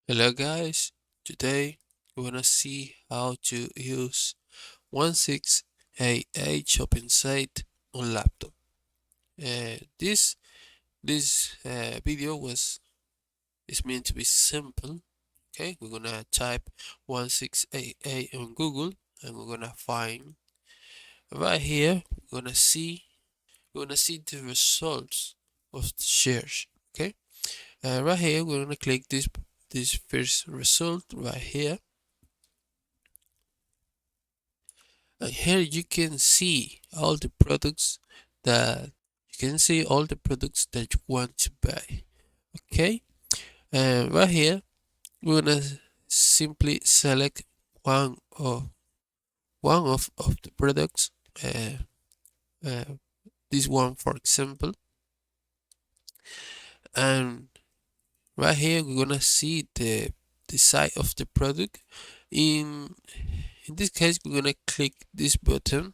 Hello guys, today we're gonna see how to use 1688 shopping site on laptop. This video is meant to be simple. Okay, we're gonna type 1688 on Google and we're gonna find right here. We're gonna see the results of the shares. Okay, right here we're gonna click this first result right here. And here you can see all the products that you want to buy. Okay, and right here we're gonna simply select one of one of the products. Uh, this one, for example, and right here we're gonna see the size of the product. In this case, we're gonna click this button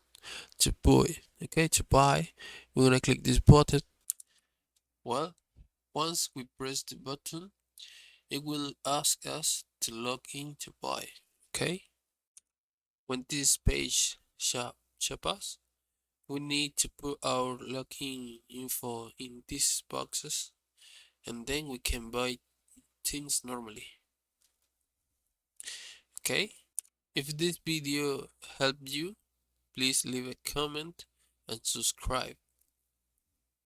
to buy. Okay, to buy, we're gonna click this button. Well, once we press the button, it will ask us to log in to buy. Okay, when this page shows us, we need to put our login info in these boxes, and then we can buy things normally. Okay, if this video helped you, please leave a comment and subscribe.